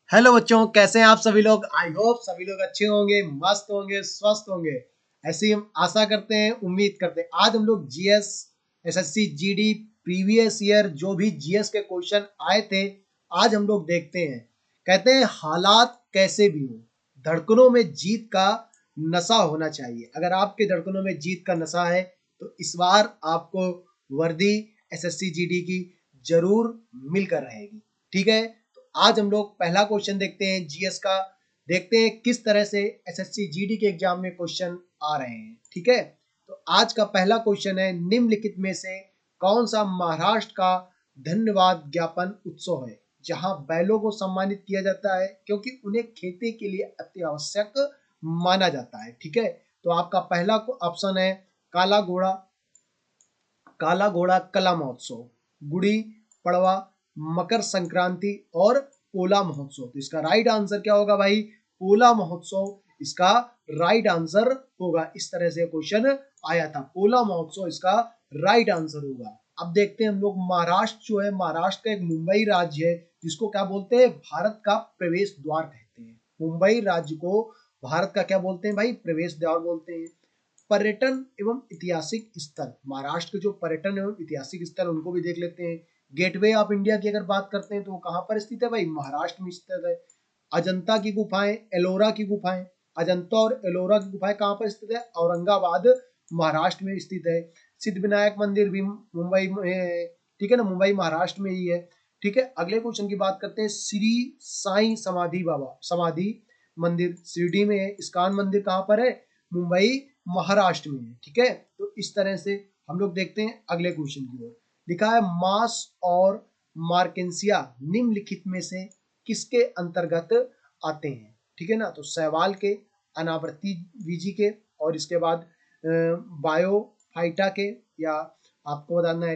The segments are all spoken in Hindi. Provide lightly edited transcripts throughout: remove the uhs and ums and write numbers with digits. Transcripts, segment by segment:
हेलो बच्चों, कैसे हैं आप सभी लोग। आई होप सभी लोग अच्छे होंगे, मस्त होंगे, स्वस्थ होंगे। ऐसी हम आशा करते हैं, उम्मीद करते हैं। आज हम लोग GS, SSC, GD, previous year जो भी जीएस के क्वेश्चन आए थे, आज हम लोग देखते हैं। कहते हैं हालात कैसे भी हो, धड़कनों में जीत का नशा होना चाहिए। अगर आपके धड़कनों में जीत का नशा है तो इस बार आपको वर्दी एसएससी जीडी की जरूर मिलकर रहेगी। ठीक है, आज हम लोग पहला क्वेश्चन देखते हैं जीएस का। देखते हैं किस तरह से एसएससी जीडी के एग्जाम में क्वेश्चन आ रहे हैं। ठीक है, तो आज का पहला क्वेश्चन है, निम्नलिखित में से कौन सा महाराष्ट्र का धन्यवाद ज्ञापन उत्सव है जहां बैलों को सम्मानित किया जाता है क्योंकि उन्हें खेती के लिए अत्यावश्यक माना जाता है। ठीक है, तो आपका पहला ऑप्शन है काला घोड़ा, काला घोड़ा कला महोत्सव, गुड़ी पड़वा, मकर संक्रांति और पोला महोत्सव। तो इसका राइट आंसर क्या होगा भाई? पोला महोत्सव इसका राइट आंसर होगा। इस तरह से क्वेश्चन आया था, पोला महोत्सव इसका राइट आंसर होगा। अब देखते हैं हम लोग महाराष्ट्र जो है, महाराष्ट्र का एक मुंबई राज्य है जिसको क्या बोलते हैं? भारत का प्रवेश द्वार कहते हैं। मुंबई राज्य को भारत का क्या बोलते हैं भाई? प्रवेश द्वार बोलते हैं। पर्यटन एवं ऐतिहासिक स्थल, महाराष्ट्र के जो पर्यटन एवं ऐतिहासिक स्थल उनको भी देख लेते हैं। गेटवे ऑफ इंडिया की अगर बात करते हैं तो वो कहाँ पर स्थित है भाई? महाराष्ट्र में स्थित है। अजंता की गुफाएं, एलोरा की गुफाएं, अजंता और एलोरा की गुफाएं कहाँ पर स्थित है? औरंगाबाद महाराष्ट्र में स्थित है। सिद्ध विनायक मंदिर भी मुंबई में, ठीक है ना, मुंबई महाराष्ट्र में ही है। ठीक है, अगले क्वेश्चन की बात करते हैं, श्री साईं समाधि बाबा समाधि मंदिर शिरडी में है। इस्कॉन मंदिर कहाँ पर है? मुंबई महाराष्ट्र में है। ठीक है, तो इस तरह से हम लोग देखते हैं अगले क्वेश्चन की ओर। लिखा है मास और मार्केंसिया निम्नलिखित में से किसके अंतर्गत आते हैं? ठीक है ना, तो सहवाल के, अनावृत्ति बीजी के, और इसके बाद बायोफाइटा के, या आपको बताना है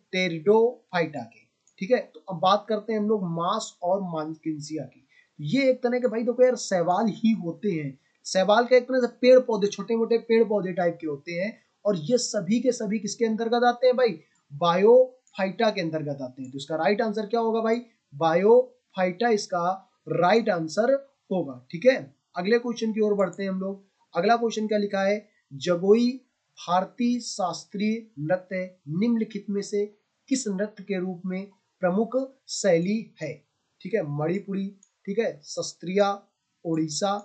टेरिडोफाइटा के। ठीक है, तो अब बात करते हैं हम लोग मास और मार्केंसिया की। ये एक तरह के भाई देखो यार शैवाल ही होते हैं। शैवाल का एक तरह से पेड़ पौधे, छोटे मोटे पेड़ पौधे टाइप के होते हैं, और ये सभी के सभी किसके अंतर्गत आते हैं भाई? बायोफाइटा के अंतर्गत आते हैं। तो इसका राइट आंसर क्या होगा भाई? बायोफाइटा इसका राइट आंसर होगा। ठीक है, अगले क्वेश्चन की ओर बढ़ते हैं हम लोग। अगला क्वेश्चन क्या लिखा है? जगोई भारतीय शास्त्रीय नृत्य निम्नलिखित में से किस नृत्य के रूप में प्रमुख शैली है? ठीक है, मणिपुरी, ठीक है, सस्त्रिया, ओडिशा,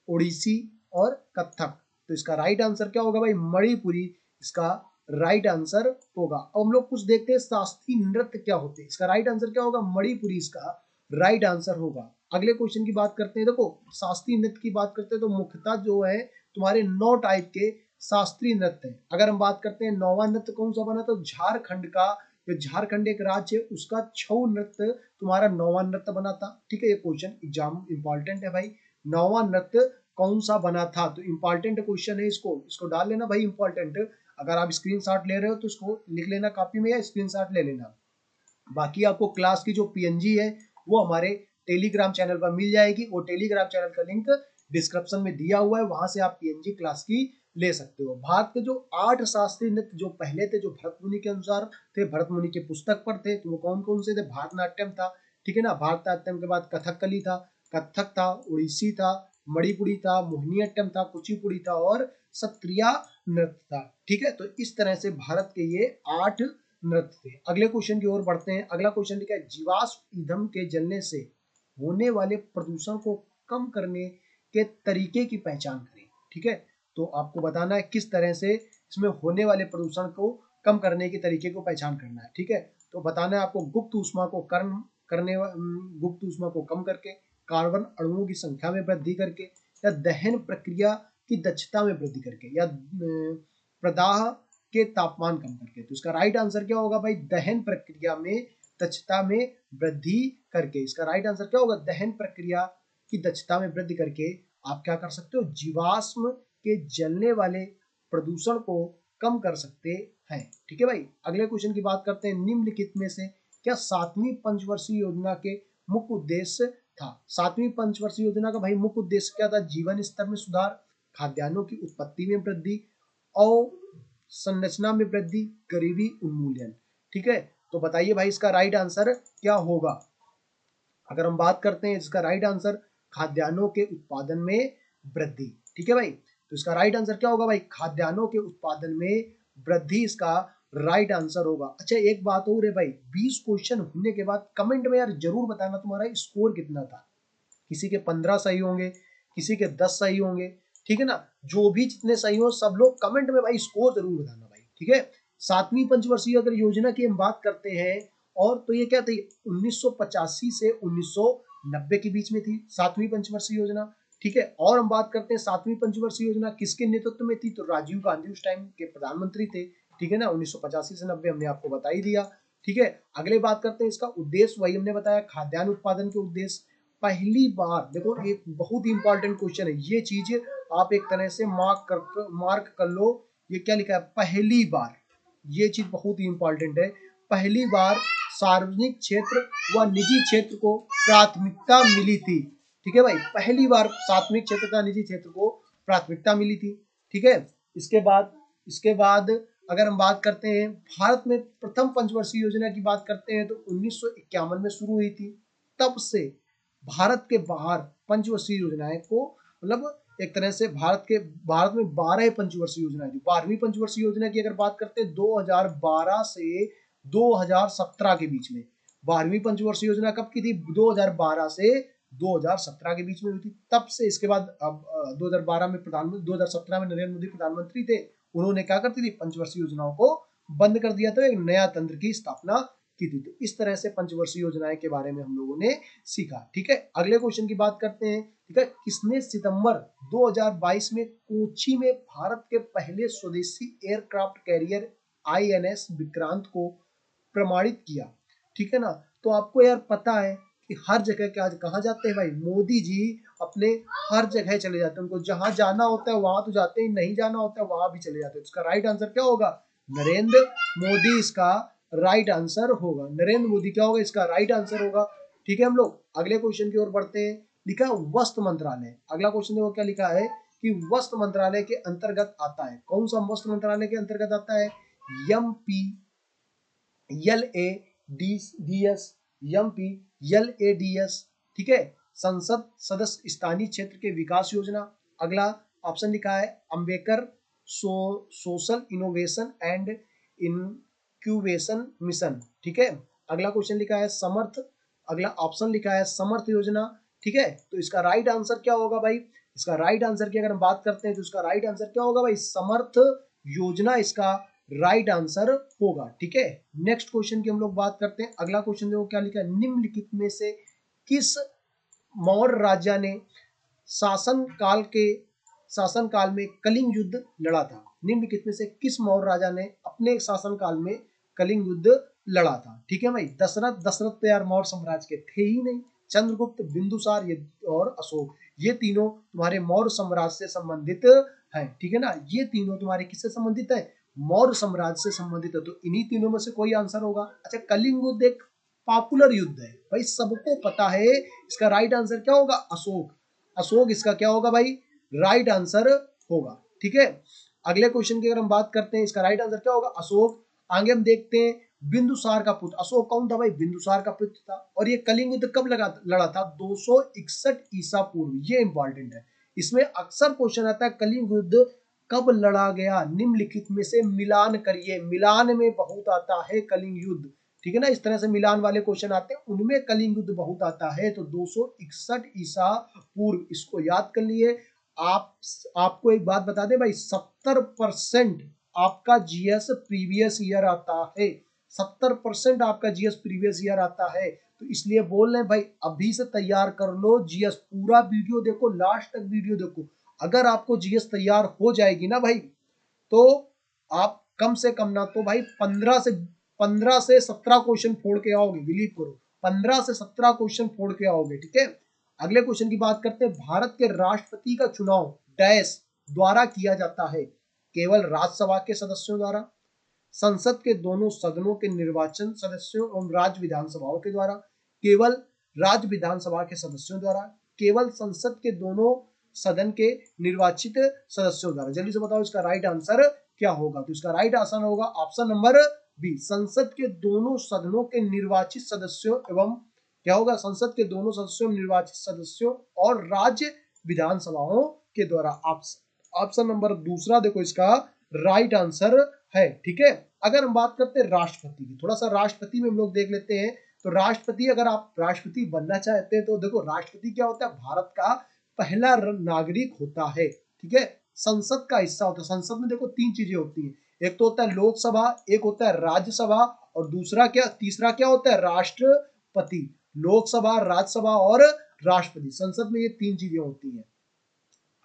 ओडिसी और कथक। तो इसका राइट आंसर क्या होगा भाई? मणिपुरी इसका राइट आंसर होगा। अब हम लोग कुछ देखते हैं शास्त्रीय नृत्य क्या होते हैं। इसका राइट आंसर क्या होगा? मणिपुरी इसका राइट आंसर होगा। अगले क्वेश्चन की बात करते हैं। देखो शास्त्रीय नृत्य की बात करते हैं तो मुख्यतः जो है तुम्हारे 9 टाइप के शास्त्रीय नृत्य है। अगर हम बात करते हैं नौवा नृत्य कौन सा बना, तो झारखंड का, जो झारखंड एक राज्य है उसका छऊ नृत्य तुम्हारा नौवा नृत्य बना था। ठीक है, ये क्वेश्चन एग्जाम इंपॉर्टेंट है भाई। नौवा नृत्य कौन सा बना था? तो इंपॉर्टेंट क्वेश्चन है, इसको इसको डाल लेना भाई इंपॉर्टेंट। अगर आप स्क्रीनशॉट ले रहे हो तो इसको लिख लेना कॉपी में या स्क्रीनशॉट ले लेना। बाकी आपको क्लास की जो पीएनजी है वो हमारे टेलीग्राम चैनल पर मिल जाएगी। वो टेलीग्राम चैनल का लिंक डिस्क्रिप्शन में दिया हुआ है, वहां से आप पीएनजी क्लास की ले सकते हो। भारत के जो 8 शास्त्रीय नृत्य जो पहले थे, जो भरत मुनि के अनुसार थे, भरत मुनि के पुस्तक पर थे, तो वो कौन कौन से थे? भारतनाट्यम था, ठीक है ना, भारतनाट्यम के बाद कथकली था, कथक था, उड़ीसी था, मणिपुरी था, मोहिनीअट्टम था, कुचिपुड़ी था और सत्रिया नृत्य था। ठीक है, तो इस तरह से भारत के ये 8 नृत्य थे। अगले क्वेश्चन की ओर बढ़ते हैं। अगला क्वेश्चन लिखा है, जीवाश्म ईंधन के जलने से होने वाले प्रदूषण को कम करने के तरीके की पहचान करें। ठीक है, तो आपको बताना है किस तरह से इसमें होने वाले प्रदूषण को कम करने के तरीके को पहचान करना है। ठीक है, तो बताना है आपको गुप्त ऊष्मा को गुप्त ऊष्मा को कम करके, कार्बन अणुओं की संख्या में वृद्धि करके, या दहन प्रक्रिया की दक्षता में वृद्धि करके, या प्रदाह के तापमान कम करके। तो इसका राइट आंसर क्या होगा भाई? दहन प्रक्रिया में दक्षता में वृद्धि करके। इसका राइट आंसर क्या होगा? दहन प्रक्रिया की दक्षता में वृद्धि करके आप क्या कर सकते हो? जीवाश्म के जलने वाले प्रदूषण को कम कर सकते हैं। ठीक है भाई, अगले क्वेश्चन की बात करते हैं। निम्नलिखित में से क्या 7वीं पंचवर्षीय योजना के मुख्य उद्देश्य था? 7वीं पंचवर्षीय योजना का भाई मुख्य उद्देश्य क्या था? जीवन स्तर में सुधार, खाद्यान्नों की उत्पत्ति में वृद्धि और संरचना में वृद्धि, गरीबी उन्मूलन। ठीक है, तो बताइए भाई इसका राइट आंसर क्या होगा? अगर हम बात करते हैं इसका राइट आंसर खाद्यान्नों के उत्पादन में वृद्धि। ठीक है भाई, तो इसका राइट आंसर क्या होगा भाई, खाद्यान्नों के उत्पादन में वृद्धि इसका राइट आंसर होगा। अच्छा एक बात और है भाई, 20 क्वेश्चन होने के बाद कमेंट में यार जरूर बताना तुम्हारा स्कोर कितना था। किसी के 15 सही होंगे, किसी के 10 सही होंगे, ठीक है ना। जो भी जितने सही हो सब लोग कमेंट में भाई स्कोर जरूर बताना भाई, ठीक है। सातवीं पंचवर्षीय अगर योजना की हम बात करते हैं, और तो ये क्या थी, 1985 से 1990 के बीच में थी सातवीं पंचवर्षीय योजना। ठीक है, और हम बात करते हैं सातवीं पंचवर्षीय योजना किसके नेतृत्व में थी, तो राजीव गांधी उस टाइम के प्रधानमंत्री थे। ठीक है ना, 1985 से 90 हमने आपको बता ही दिया। ठीक है, अगले बात करते हैं इसका उद्देश्य, वही हमने बताया खाद्यान्न उत्पादन के उद्देश्य। पहली बार देखो, एक बहुत ही इंपॉर्टेंट क्वेश्चन है, ये चीज आप एक तरह से मार्क कर लो। ये क्या लिखा है, पहली बार, ये चीज बहुत ही इंपॉर्टेंट है। पहली बार सार्वजनिक क्षेत्र व निजी क्षेत्र को प्राथमिकता मिली थी। ठीक है भाई, पहली बार सार्वजनिक क्षेत्र का निजी क्षेत्र को प्राथमिकता मिली थी। ठीक है, इसके बाद अगर हम बात करते हैं भारत में प्रथम पंचवर्षीय योजना की बात करते हैं, तो 1951 में शुरू हुई थी। तब से भारत के बाहर पंचवर्षीय योजनाएं को, मतलब एक तरह से भारत में 12 पंचवर्षीय योजनाएं थी। 12वीं पंचवर्षीय योजना की अगर बात करते हैं 2012 से 2017 के बीच में। 12वीं पंचवर्षीय योजना कब की थी, 2012 से 2017 के बीच में हुई थी। तब से इसके बाद अब 2012 में प्रधानमंत्री, 2017 में नरेंद्र मोदी प्रधानमंत्री थे, उन्होंने क्या करती थी, पंचवर्षीय योजनाओं को बंद कर दिया था, एक नया तंत्र की स्थापना की थी। तो इस तरह से पंचवर्षीय योजनाएं के बारे में हम लोगों ने सीखा। ठीक है, अगले क्वेश्चन की बात करते हैं। ठीक है, किसने सितंबर 2022 में कोची में भारत के पहले स्वदेशी एयरक्राफ्ट कैरियर आईएनएस विक्रांत को प्रमाणित किया। ठीक है ना, तो आपको यार पता है कि हर जगह क्या कहा जाते हैं भाई, मोदी जी अपने हर जगह चले जाते हैं, उनको जहां जाना होता है वहां तो जाते हैं, नहीं जाना होता है वहां भी चले जाते हैं। इसका राइट आंसर क्या होगा, नरेंद्र मोदी इसका राइट आंसर होगा। नरेंद्र मोदी क्या होगा, इसका राइट आंसर होगा। ठीक है, हम लोग अगले क्वेश्चन की ओर बढ़ते हैं। लिखा है वस्त्र मंत्रालय, अगला क्वेश्चन देखो क्या लिखा है कि वस्त्र मंत्रालय के अंतर्गत आता है, कौन सा वस्त्र मंत्रालय के अंतर्गत आता है, M P L A D S, M P L A D S. ठीक है, संसद सदस्य स्थानीय क्षेत्र के विकास योजना। अगला ऑप्शन लिखा है Ambedkar social innovation and incubation mission. ठीक है, अगला क्वेश्चन लिखा है समर्थ, अगला ऑप्शन लिखा है समर्थ योजना। ठीक है, तो इसका राइट आंसर क्या होगा भाई, इसका राइट आंसर की अगर हम बात करते हैं तो इसका राइट आंसर क्या होगा भाई, समर्थ योजना इसका राइट आंसर होगा। ठीक है, नेक्स्ट क्वेश्चन की हम लोग बात करते हैं। अगला क्वेश्चन देखो क्या लिखा है, निम्नलिखित में से किस मौर्य राजा ने शासन काल में कलिंग युद्ध लड़ा था। निम्नलिखित में से किस मौर्य राजा ने अपने शासन काल में कलिंग युद्ध लड़ा था। ठीक है भाई, दशरथ तो यार मौर्य साम्राज्य के थे ही नहीं, चंद्रगुप्त, बिंदुसार और अशोक, ये तीनों तुम्हारे मौर्य साम्राज्य से संबंधित है। ठीक है ना, ये तीनों तुम्हारे किससे संबंधित है, मौर्य साम्राज्य से संबंधित है। तो इन्हीं तीनों में से कोई आंसर होगा। अच्छा, कलिंग युद्ध एक पॉपुलर युद्ध है भाई, सबको पता है। इसका राइट आंसर क्या होगा, अशोक, अशोक इसका क्या होगा भाई, राइट आंसर होगा। ठीक है, अगले क्वेश्चन की अगर हम बात करते हैं, इसका राइट आंसर क्या होगा, अशोक। आगे हम देखते हैं बिंदुसार का पुत्र, अशोक कौन था भाई, बिंदुसार का पुत्र था। और ये कलिंग युद्ध कब लड़ा था, 261 ईसा पूर्व, ये इंपॉर्टेंट है। इसमें अक्सर क्वेश्चन आता है कलिंग युद्ध कब लड़ा गया, निम्नलिखित में से मिलान करिए। मिलान में बहुत आता है कलिंग युद्ध। ठीक है ना, इस तरह से मिलान वाले क्वेश्चन आते हैं, उनमें कलिंग युद्ध बहुत आता है। तो 261 ईसा पूर्व, इसको याद कर लिए आप। आपको एक बात बता दें भाई, 70% आपका जीएस प्रीवियस ईयर आता है, 70% आपका जीएस प्रीवियस ईयर आता है। तो इसलिए बोल रहे हैं भाई, अभी से तैयार कर लो जीएस, पूरा वीडियो देखो, लास्ट तक वीडियो देखो। अगर आपको जीएस तैयार हो जाएगी ना भाई, तो आप कम से कम ना तो भाई 15 से 17 क्वेश्चन फोड़ के आओगे, बिलीव करो, 15 से 17 क्वेश्चन फोड़ के आओगे। ठीक है, अगले क्वेश्चन की बात करते हैं। भारत के राष्ट्रपति का चुनाव डैश द्वारा किया जाता है, केवल राज्यसभा के सदस्यों द्वारा, संसद के दोनों सदनों के निर्वाचन सदस्यों एवं राज्य विधानसभाओं के द्वारा, केवल राज्य विधानसभा के सदस्यों द्वारा, केवल संसद के दोनों सदन के निर्वाचित सदस्यों द्वारा। जल्दी से बताओ इसका राइट आंसर क्या होगा। तो इसका राइट आंसर होगा ऑप्शन नंबर बी, संसद के दोनों सदनों के निर्वाचित सदस्यों एवं क्या होगा, संसद के दोनों सदस्यों, निर्वाचित सदस्यों और राज्य विधानसभाओं के द्वारा। ऑप्शन नंबर दूसरा देखो इसका राइट आंसर है। ठीक है, अगर हम बात करते हैं राष्ट्रपति की, थोड़ा सा राष्ट्रपति में हम लोग देख लेते हैं। तो राष्ट्रपति, अगर आप राष्ट्रपति बनना चाहते हैं तो देखो राष्ट्रपति क्या होता है, भारत का पहला नागरिक होता है। ठीक है, संसद का हिस्सा होता है। संसद में देखो तीन चीजें होती हैं, एक तो होता है लोकसभा, एक होता है राज्यसभा, और दूसरा क्या, तीसरा क्या होता है, राष्ट्रपति। लोकसभा, राज्यसभा और राष्ट्रपति, संसद में ये तीन चीजें होती हैं।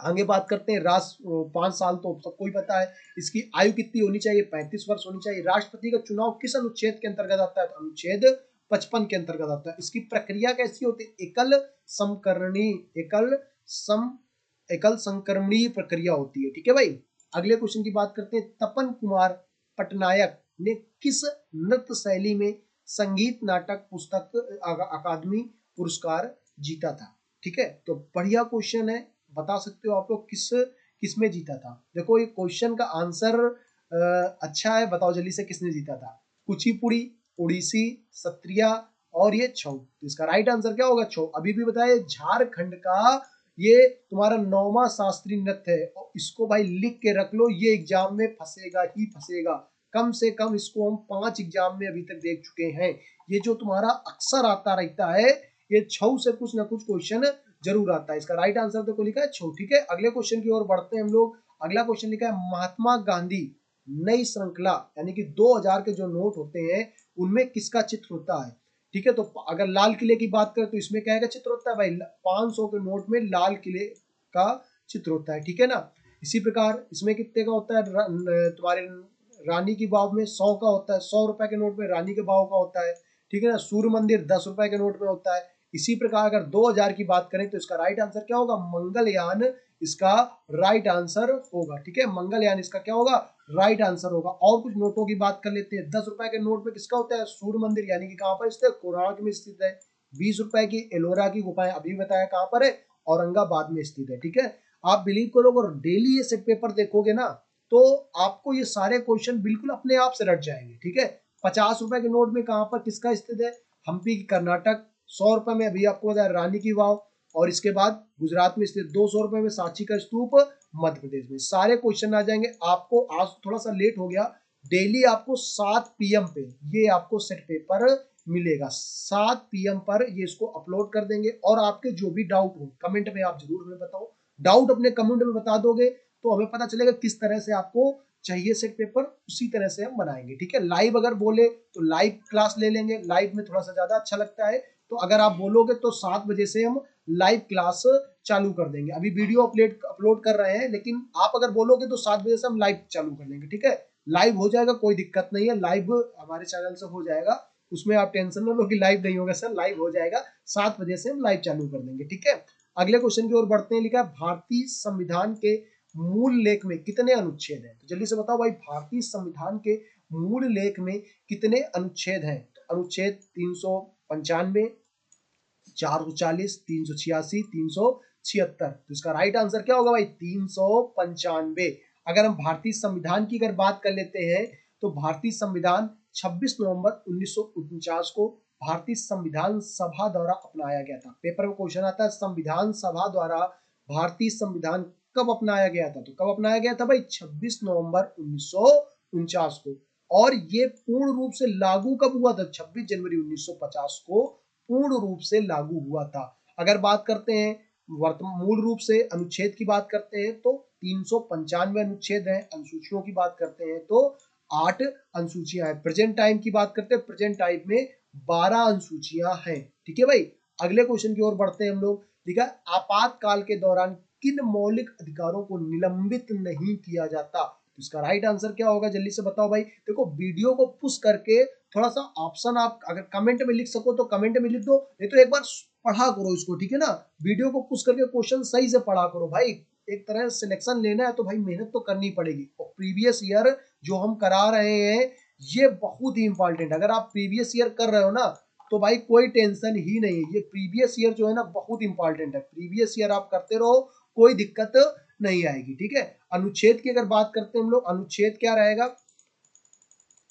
आगे बात करते हैं राष्ट्र 5 साल तो सबको ही पता है। इसकी आयु कितनी होनी चाहिए, 35 वर्ष होनी चाहिए। राष्ट्रपति का चुनाव किस अनुच्छेद के अंतर्गत आता है, तो अनुच्छेद 55 के अंतर्गत आता है। इसकी प्रक्रिया कैसी होती है, एकल संक्रमणीय प्रक्रिया होती है। ठीक है भाई, अगले क्वेश्चन की बात करते हैं। तपन कुमार पटनायक ने किस नृत्य शैली में संगीत नाटक पुस्तक अकादमी पुरस्कार जीता था। ठीक है, तो बढ़िया क्वेश्चन है, बता सकते हो आप लोग किस में जीता था। देखो ये क्वेश्चन का आंसर अच्छा है, बताओ जल्दी से किसने जीता था। कुचिपुड़ी, उड़ीसी, सत्रिया और ये छऊ। तो इसका राइट आंसर क्या होगा, छऊ। अभी भी बताया झारखंड का ये तुम्हारा 9वां शास्त्रीय नृत्य है, और इसको भाई लिख के रख लो, ये एग्जाम में फंसेगा ही फंसेगा। कम से कम इसको हम 5 एग्जाम में अभी तक देख चुके हैं। ये जो तुम्हारा अक्सर आता रहता है, ये छऊ से कुछ ना कुछ क्वेश्चन जरूर आता है। इसका राइट आंसर तो लिखा है छऊ। ठीक है, अगले क्वेश्चन की ओर बढ़ते हैं हम लोग। अगला क्वेश्चन लिखा है महात्मा गांधी नई श्रृंखला, यानी कि 2000 के जो नोट होते हैं उनमें किसका चित्र होता है। ठीक है, तो अगर लाल किले की बात करें तो इसमें क्या है, चित्र होता है भाई, 500 के नोट में लाल किले का चित्र होता है। ठीक है ना, इसी प्रकार इसमें कितने का होता है, तुम्हारे रानी की वाव में 100 का होता है, 100 रुपए के नोट में रानी के वाव का होता है। ठीक है ना, सूर्य मंदिर 10 रुपए के नोट में होता है। इसी प्रकार अगर 2000 की बात करें तो इसका राइट आंसर क्या होगा, मंगलयान इसका राइट आंसर होगा। ठीक है, मंगलयान इसका क्या होगा, राइट आंसर होगा। और कुछ नोटों की बात कर लेते हैं। 10 रुपए के नोट में किसका होता है, सूर्य मंदिर, यानी कि कहां पर स्थित है, कोणार्क में स्थित है। 20 रुपए की एलोरा की गुफाएं, अभी बताया कहां पर है, औरंगाबाद में स्थित है। ठीक है, आप बिलीव करोगे और डेली ये सेट पेपर देखोगे ना, तो आपको ये सारे क्वेश्चन बिल्कुल अपने आप से रट जाएंगे। ठीक है, 50 रुपए के नोट में कहां पर किसका स्थित है, हम्पी की कर्नाटक। 100 रुपए में अभी आपको बताया रानी की वाव, और इसके बाद गुजरात में स्थित। 200 रुपए में सांची का स्तूप मध्य प्रदेश में। सारे क्वेश्चन आ जाएंगे आपको। आज थोड़ा सा लेट हो गया, डेली आपको 7 PM पे ये आपको सेट पेपर मिलेगा। 7 PM पर ये इसको अपलोड कर देंगे, और आपके जो भी डाउट हो कमेंट में आप जरूर हमें बताओ। डाउट अपने कमेंट में बता दोगे तो हमें पता चलेगा किस तरह से आपको चाहिए सेट पेपर, उसी तरह से हम बनाएंगे। ठीक है, लाइव अगर बोले तो लाइव क्लास ले लेंगे, लाइव में थोड़ा सा ज्यादा अच्छा लगता है। तो अगर आप बोलोगे तो 7 बजे से हम लाइव क्लास चालू कर देंगे। अभी वीडियो अपलोड कर रहे हैं, लेकिन आप अगर बोलोगे तो 7 बजे से हम लाइव चालू कर देंगे। ठीक है, लाइव हो जाएगा, कोई दिक्कत नहीं है, लाइव हमारे चैनल से हो जाएगा, उसमें आप टेंशन न लो कि लाइव नहीं होगा सर, लाइव हो जाएगा। 7 बजे से हम लाइव चालू कर देंगे। ठीक है, अगले क्वेश्चन की ओर बढ़ते हैं। लिखा है भारतीय संविधान के मूल लेख में कितने अनुच्छेद हैं। तो जल्दी से बताओ भाई, भारतीय संविधान के मूल लेख में कितने अनुच्छेद हैं। तो अनुच्छेद 395, 440, 386, 376। तो इसका राइट आंसर क्या होगा भाई, 395। अगर हम भारतीय संविधान की अगर बात कर लेते हैं तो भारतीय संविधान 26 नवंबर 1949 को भारतीय संविधान सभा द्वारा अपनाया गया था। पेपर में क्वेश्चन आता है, संविधान सभा द्वारा भारतीय संविधान कब अपनाया गया था। तो कब अपनाया गया था भाई, 26 नवंबर 1949 को। और ये पूर्ण रूप से लागू कब हुआ था, 26 जनवरी 1950 को पूर्ण रूप से लागू हुआ था। अगर बात करते हैं वर्तमान मूल रूप से अनुच्छेद की बात करते हैं तो 395 अनुच्छेद है। अनुसूचियों की बात करते हैं तो 8 अनुसूचियां हैं। प्रेजेंट टाइम की बात करते हैं, प्रेजेंट टाइम में 12 अनुसूचियां हैं। ठीक है भाई, अगले क्वेश्चन की ओर बढ़ते हैं हम लोग। ठीक है, आपातकाल के दौरान किन मौलिक अधिकारों को निलंबित नहीं किया जाता। तो इसका राइट आंसर क्या होगा, जल्दी से बताओ भाई। देखो वीडियो को पुश करके थोड़ा सा ऑप्शन आप अगर कमेंट में लिख सको तो कमेंट में लिख दो, नहीं तो एक बार पढ़ा करो इसको। ठीक है ना, वीडियो को पुश करके क्वेश्चन सही से पढ़ा करो भाई। एक तरह से सिलेक्शन लेना है तो भाई मेहनत तो करनी पड़ेगी, और प्रीवियस ईयर जो हम करा रहे हैं ये बहुत ही इंपॉर्टेंट। अगर आप प्रीवियस ईयर कर रहे हो ना तो भाई कोई टेंशन ही नहीं है। ये प्रीवियस ईयर जो है ना बहुत इंपॉर्टेंट है, प्रीवियस ईयर आप करते रहो, कोई दिक्कत नहीं आएगी। ठीक है, अनुच्छेद की अगर बात करते हैं हम लोग, अनुच्छेद क्या रहेगा,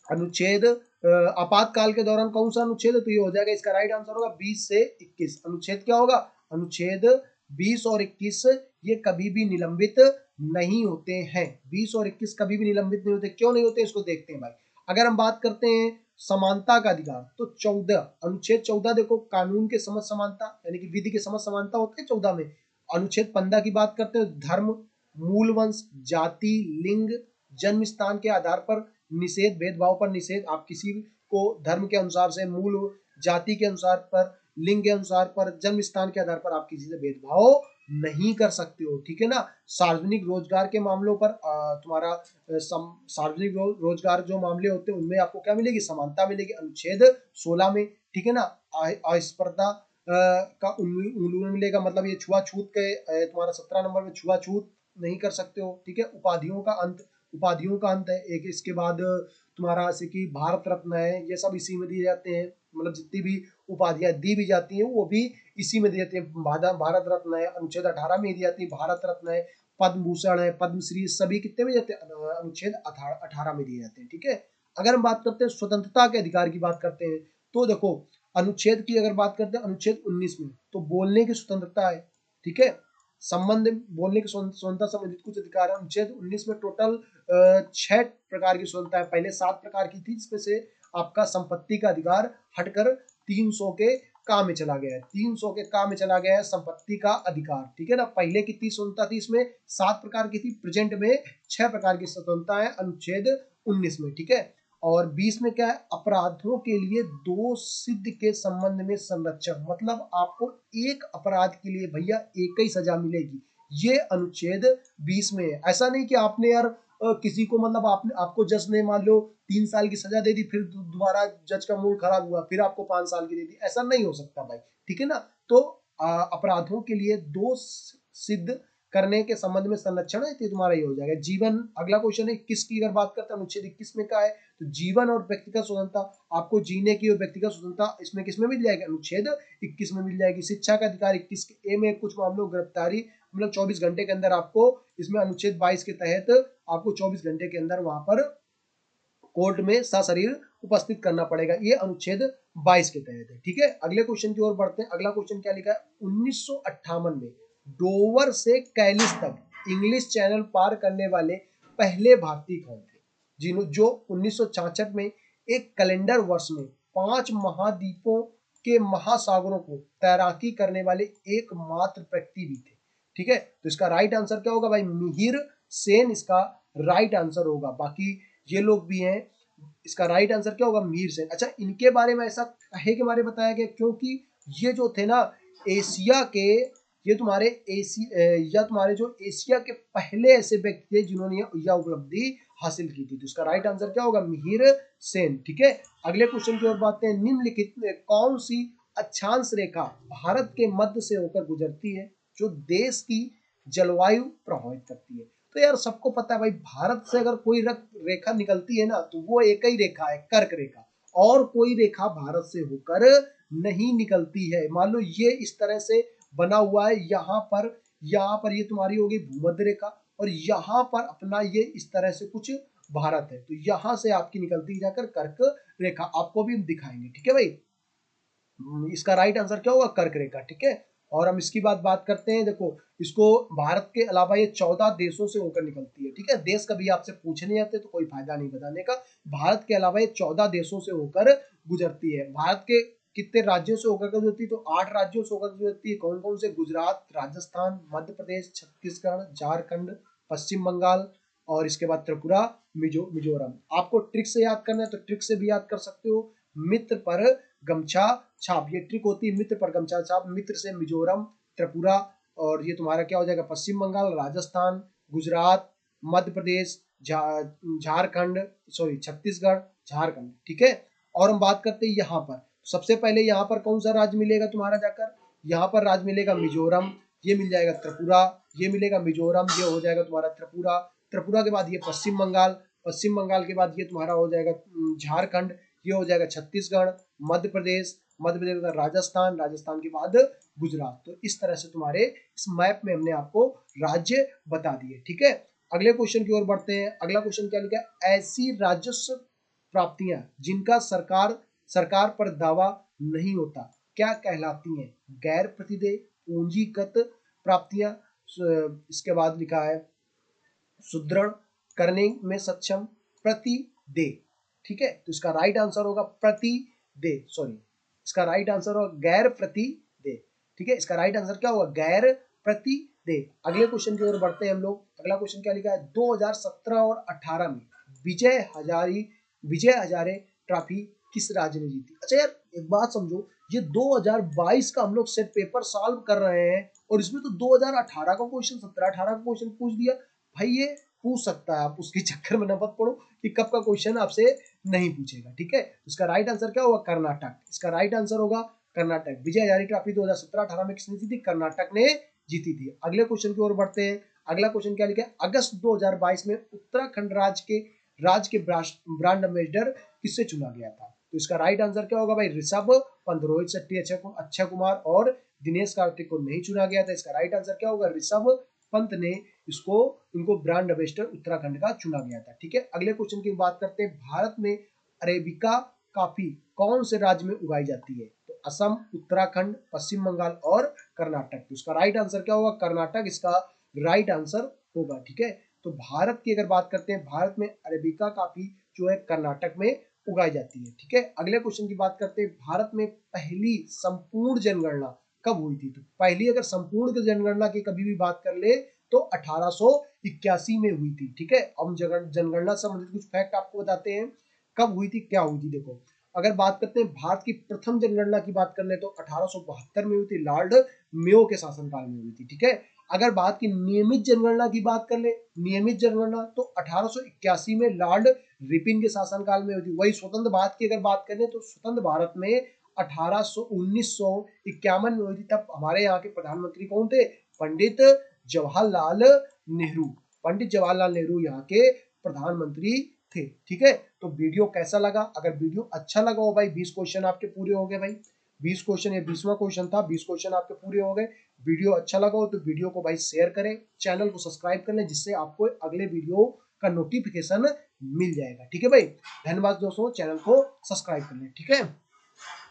अनुच्छेद आपातकाल के दौरान कौन सा अनुच्छेद है, तो ये हो जाएगा, इसका राइट आंसर होगा 20 से 21। अनुच्छेद क्या होगा, अनुच्छेद 20 और 21 ये कभी भी निलंबित नहीं होते हैं। 20 और 21 कभी भी निलंबित नहीं होते। क्यों नहीं होते इसको देखते हैं भाई। अगर हम बात करते हैं समानता का अधिकार, तो 14 अनुच्छेद 14 देखो, कानून के समझ समानता यानी कि विधि के समझ समानता होते हैं 14 में। अनुच्छेद 15 की बात करते हैं, धर्म, मूल वंश, जाति, लिंग, जन्म स्थान के आधार पर निषेध, भेदभाव पर निषेध। आप किसी को धर्म के अनुसार से, मूल जाति के अनुसार पर, लिंग के अनुसार पर, जन्म स्थान के आधार पर आप किसी से भेदभाव नहीं कर सकते हो, ठीक है ना। सार्वजनिक रोजगार के मामलों पर तुम्हारा सार्वजनिक रोजगार जो मामले होते हैं उनमें आपको क्या मिलेगी, समानता मिलेगी, अनुच्छेद 16 में, ठीक है ना। अस्पर्धा का उल्लंघन मिलेगा, मतलब ये छुआछूत के तुम्हारा 17 नंबर में छुआछूत नहीं कर सकते हो, ठीक है। उपाधियों का अंत है एक। इसके बाद तुम्हारा जैसे कि भारत रत्न है, ये सब इसी में दिए जाते हैं, मतलब जितनी भी उपाधियां दी भी जाती हैं वो भी इसी में दी जाती है। भारत रत्न है, अनुच्छेद 18 में दी जाती है, भारत रत्न है, पद्म भूषण है, पद्मश्री, सभी कितने में जाते हैं, अनुच्छेद 18 में दिए जाते हैं, ठीक है। अगर हम बात करते हैं स्वतंत्रता के अधिकार की बात करते हैं, तो देखो अनुच्छेद की अगर बात करते हैं अनुच्छेद 19 में, तो बोलने की स्वतंत्रता है, ठीक है। संबंध, बोलने की स्वतंत्रता संबंधित कुछ अधिकार है। अनुच्छेद 19 में टोटल 6 प्रकार की स्वतंत्रता है, पहले 7 प्रकार की थी, जिसमें से आपका संपत्ति का अधिकार हटकर 300 के का में चला गया है, 300 के का में चला गया है संपत्ति का अधिकार, ठीक है ना। पहले कितनी स्वतंत्रता थी, इसमें 7 प्रकार की थी, प्रेजेंट में 6 प्रकार की स्वतंत्रता है अनुच्छेद 19 में, ठीक है। और 20 में क्या है, अपराधों के लिए दोष सिद्ध के संबंध में संरक्षण, मतलब आपको एक अपराध के लिए भैया एक ही सजा मिलेगी, ये अनुच्छेद 20 में है। ऐसा नहीं कि आपने यार किसी को, मतलब आपको जज ने मान लो 3 साल की सजा दे दी, फिर दोबारा जज का मूड खराब हुआ, फिर आपको 5 साल की दे दी, ऐसा नहीं हो सकता भाई, ठीक है ना। तो अपराधों के लिए दोष सिद्ध करने के संबंध में संरक्षण है, तो तुम्हारा ये हो जाएगा। जीवन, अगला क्वेश्चन है 21 की अगर बात करते हैं, अनुच्छेद 21 में क्या है, तो जीवन और व्यक्तिगत स्वतंत्रता, आपको जीने की और व्यक्तिगत स्वतंत्रता इसमें किसमें मिल जाएगी, अनुच्छेद 21 में मिल जाएगी। शिक्षा का अधिकार 21 के ए में, कुछ मामलों गिरफ्तारी, मतलब 24 घंटे के अंदर आपको, इसमें अनुच्छेद 22 के तहत आपको 24 घंटे के अंदर वहां पर कोर्ट में सशरीर उपस्थित करना पड़ेगा, ये अनुच्छेद 22 के तहत है, ठीक है। अगले क्वेश्चन की ओर बढ़ते हैं। अगला क्वेश्चन क्या लिखा है, 1958 में डोवर से कैलिस तक इंग्लिश चैनल पार करने वाले पहले भारतीय कौन थे, जो 1966 में एक कैलेंडर वर्ष में 5 महाद्वीपों के महासागरों को तैराकी करने वाले एकमात्र व्यक्ति भी थे, ठीक है। तो इसका राइट आंसर क्या होगा भाई, मिहिर सेन इसका राइट आंसर होगा। बाकी ये लोग भी हैं, इसका राइट आंसर क्या होगा, मीर सेन। अच्छा, इनके बारे में ऐसा कहे के बारे में बताया गया क्योंकि ये जो थे ना एशिया के, ये तुम्हारे या तुम्हारे जो एशिया के पहले ऐसे व्यक्ति थे जिन्होंने यह उपलब्धि हासिल की थी। तो इसका राइट आंसर क्या होगा, मिहिर सेन, ठीक है। अगले क्वेश्चन की ओर बात है, निम्नलिखित में कौन सी अक्षांश रेखा भारत के मध्य से होकर गुजरती है जो देश की जलवायु प्रभावित करती है। तो यार सबको पता है भाई, भारत से अगर कोई रेखा निकलती है ना, तो वो एक ही रेखा है, कर्क रेखा, और कोई रेखा भारत से होकर नहीं निकलती है। मान लो ये इस तरह से बना हुआ है, यहाँ पर ये तुम्हारी होगी भूमध्य रेखा, और यहाँ पर अपना ये इस तरह से कुछ भारत है, तो यहाँ से आपकी निकलती जाकर कर्क रेखा, आपको भी दिखाएंगे, ठीक है भाई। इसका राइट आंसर क्या होगा, कर्क रेखा, ठीक है। और हम इसकी बात करते हैं, देखो इसको भारत के अलावा ये 14 देशों से होकर निकलती है, ठीक है। देश कभी आपसे पूछने आते तो कोई फायदा नहीं बताने का। भारत के अलावा ये 14 देशों से होकर गुजरती है। भारत के कितने राज्यों से होकर गुजरती है, तो 8 राज्यों से होकर गुजरती है। कौन कौन से, गुजरात, राजस्थान, मध्य प्रदेश, छत्तीसगढ़, झारखंड, पश्चिम बंगाल, और इसके बाद त्रिपुरा, मिजोरम। आपको ट्रिक से याद करना है तो ट्रिक से भी याद कर सकते हो। मित्र पर गमछा छाप, ये ट्रिक होती है, मित्र पर गमछा छाप। मित्र से मिजोरम, त्रिपुरा, और ये तुम्हारा क्या हो जाएगा, पश्चिम बंगाल, राजस्थान, गुजरात, मध्य प्रदेश, झारखंड, सॉरी छत्तीसगढ़, झारखंड, ठीक है। और हम बात करते हैं यहाँ पर, सबसे पहले यहाँ पर कौन सा राज्य मिलेगा तुम्हारा जाकर, यहाँ पर राज्य मिलेगा मिजोरम, ये मिल जाएगा त्रिपुरा, ये मिलेगा मिजोरम, ये हो जाएगा तुम्हारा त्रिपुरा। त्रिपुरा के बाद ये पश्चिम बंगाल, पश्चिम बंगाल के बाद ये तुम्हारा हो जाएगा झारखंड, ये हो जाएगा छत्तीसगढ़, मध्य प्रदेश, मध्य प्रदेश के बाद राजस्थान, राजस्थान के बाद गुजरात। तो इस तरह से तुम्हारे इस मैप में हमने आपको राज्य बता दिए, ठीक है। अगले क्वेश्चन की ओर बढ़ते हैं। अगला क्वेश्चन क्या लिखा है, ऐसी राजस्व प्राप्तियां जिनका सरकार पर दावा नहीं होता क्या कहलाती हैं? गैर प्रतिदेय, पूंजीगत प्राप्तियां, इसके बाद लिखा है सुदृढ़, करने में सक्षम, प्रतिदेय। ठीक है, तो इसका राइट आंसर होगा प्रतिदेय, सॉरी इसका राइट आंसर होगा गैर प्रतिदेय। ठीक है, इसका राइट आंसर क्या होगा? गैर प्रतिदेय। अगले क्वेश्चन की ओर बढ़ते हैं हम लोग। अगला क्वेश्चन क्या लिखा है? 2017 और 18 में विजय हजारे ट्रॉफी किस राज्य ने जीती? अच्छा यार एक बात समझो, ये 2022 का हम लोग सेट पेपर सॉल्व कर रहे हैं और इसमें तो 2018 का क्वेश्चन, 17-18 का क्वेश्चन पूछ दिया। भाई ये पूछ सकता है, आप उसके चक्कर में न मत पड़ो कि कब का क्वेश्चन आपसे नहीं पूछेगा। ठीक है, इसका राइट आंसर क्या होगा? कर्नाटक। इसका राइट आंसर होगा कर्नाटक। विजय हजारे ट्रॉफी 2017-18 में किसने जीती? कर्नाटक ने जीती थी। अगले क्वेश्चन की ओर बढ़ते हैं। अगला क्वेश्चन क्या लिखा है? अगस्त 2022 में उत्तराखंड राज्य के ब्रांड एम्बेसडर किससे चुना गया था? तो इसका राइट आंसर क्या होगा भाई? ऋषभ पंत, रोहित शेट्टी, अक्षय कुमार और दिनेश कार्तिक को नहीं चुना गया था। इसका राइट आंसर क्या होगा? ऋषभ पंत ने इनको ब्रांड एम्बेसडर उत्तराखंड का चुना गया था। ठीक है, अगले क्वेश्चन की बात करते हैं। भारत में अरेबिका कॉफी कौन से राज्य में उगाई जाती है? तो असम, उत्तराखंड, पश्चिम बंगाल और कर्नाटक। तो इसका राइट आंसर क्या होगा? कर्नाटक इसका राइट आंसर होगा। ठीक है, तो भारत की अगर बात करते हैं, भारत में अरेबिका कॉफी जो है कर्नाटक में उगाई जाती है। ठीक है, अगले क्वेश्चन की बात करते हैं। भारत में पहली संपूर्ण जनगणना कब हुई थी? तो पहली अगर संपूर्ण जनगणना की कभी भी बात कर ले तो 1881 में हुई थी। ठीक है, हम जनगणना से संबंधित कुछ फैक्ट आपको बताते हैं, कब हुई थी, क्या हुई थी। देखो, अगर बात करते हैं भारत की प्रथम जनगणना की बात कर ले तो 1872 में हुई थी, लॉर्ड मेयो के शासनकाल में हुई थी। ठीक है, अगर बात की नियमित जनगणना की बात कर ले, नियमित जनगणना तो 1881 में लॉर्ड रिपिन के शासनकाल में हुई थी। वही स्वतंत्र भारत की अगर बात करें तो स्वतंत्र भारत में 1951 में हुई थी। तब हमारे यहाँ के प्रधानमंत्री कौन थे? पंडित जवाहरलाल नेहरू। पंडित जवाहरलाल नेहरू यहाँ के प्रधानमंत्री थे। ठीक है, तो वीडियो कैसा लगा? अगर वीडियो अच्छा लगा हो भाई, 20 क्वेश्चन आपके पूरे हो गए भाई, 20 क्वेश्चन, ये 20वां क्वेश्चन था, 20 क्वेश्चन आपके पूरे हो गए। वीडियो अच्छा लगा हो तो वीडियो को भाई शेयर करें, चैनल को सब्सक्राइब कर लें, जिससे आपको अगले वीडियो का नोटिफिकेशन मिल जाएगा। ठीक है भाई, धन्यवाद दोस्तों, चैनल को सब्सक्राइब कर लें। ठीक है,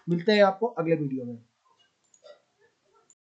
मिलते हैं आपको अगले वीडियो में।